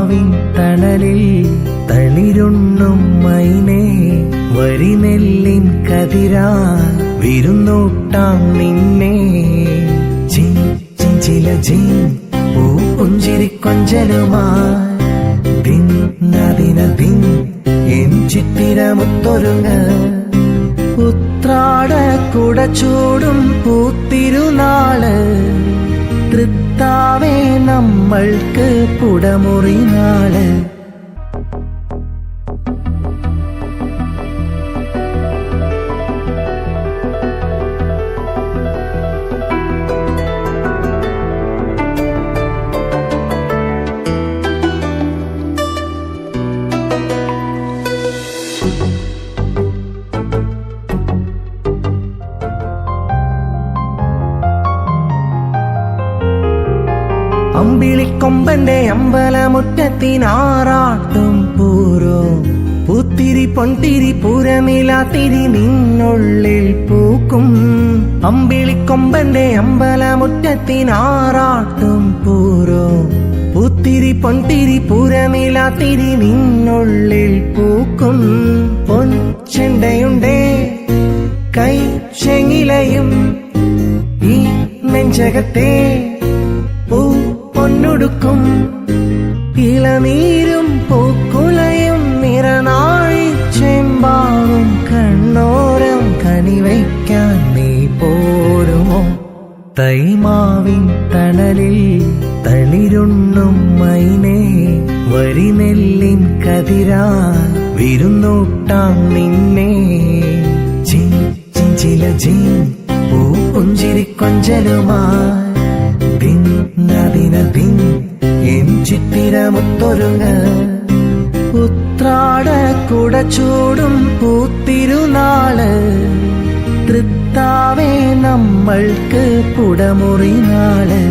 തൈമാവിൻ തണലിൽ തളിരുണ്ണും മൈനേ വരിനെല്ലിൻ കതിരാൽ വിരുന്നൂട്ടാം നിന്നെ ചില പൂഞ്ചിരിക്കൊഞ്ചലുമായി ദിനദിൻ എൻ ചിത്തിരമുത്തൊരുങ്ങ ഉത്രാട കുടച്ചൂടും പൂത്തിരുനാള് തൃത്താവേ നമ്മൾക്ക് കുടമുറി നാള് അമ്പിളിക്കൊമ്പന്റെ അമ്പലമുറ്റത്തിനാറാട്ടും പൂരോ പൂത്തിരി പൊൻതിരി പൂരമിലാത്തിരി നിന്നുള്ളിൽ പൂക്കും അമ്പിളിക്കൊമ്പന്റെ അമ്പലമുറ്റത്തിനാറാട്ടും പൂരോ പൂത്തിരി പൊൻതിരി പൂരമിലാത്തിരി നിന്നുള്ളിൽ പൂക്കും പൊൻചെണ്ടയുണ്ടേ കൈ ചെങ്ങിലയും ഈ നെഞ്ചകത്തെ പൊന്നൊടുക്കും ഇളനീരും പൂക്കുലയും നിറനാഴി ചെമ്പാവും കണ്ണോരം കണിവയ്ക്കാൻ നീ പോരുമോ തൈമാവിൻ തണലിൽ തളിരുണ്ണും മൈനേ വരിനെല്ലിൻ കതിരാൽ വിരുന്നൂട്ടാം നിന്നെ ചില പൂഞ്ചിരിക്കൊഞ്ചലുമായി ദിനദിൻ എൻ ചിത്തിരമുത്തൊരുങ്ങ ഉത്രാട കുടച്ചൂടും പൂത്തിരുനാള് തൃത്താവേ നമ്മൾക്ക് കുടമുറി നാള്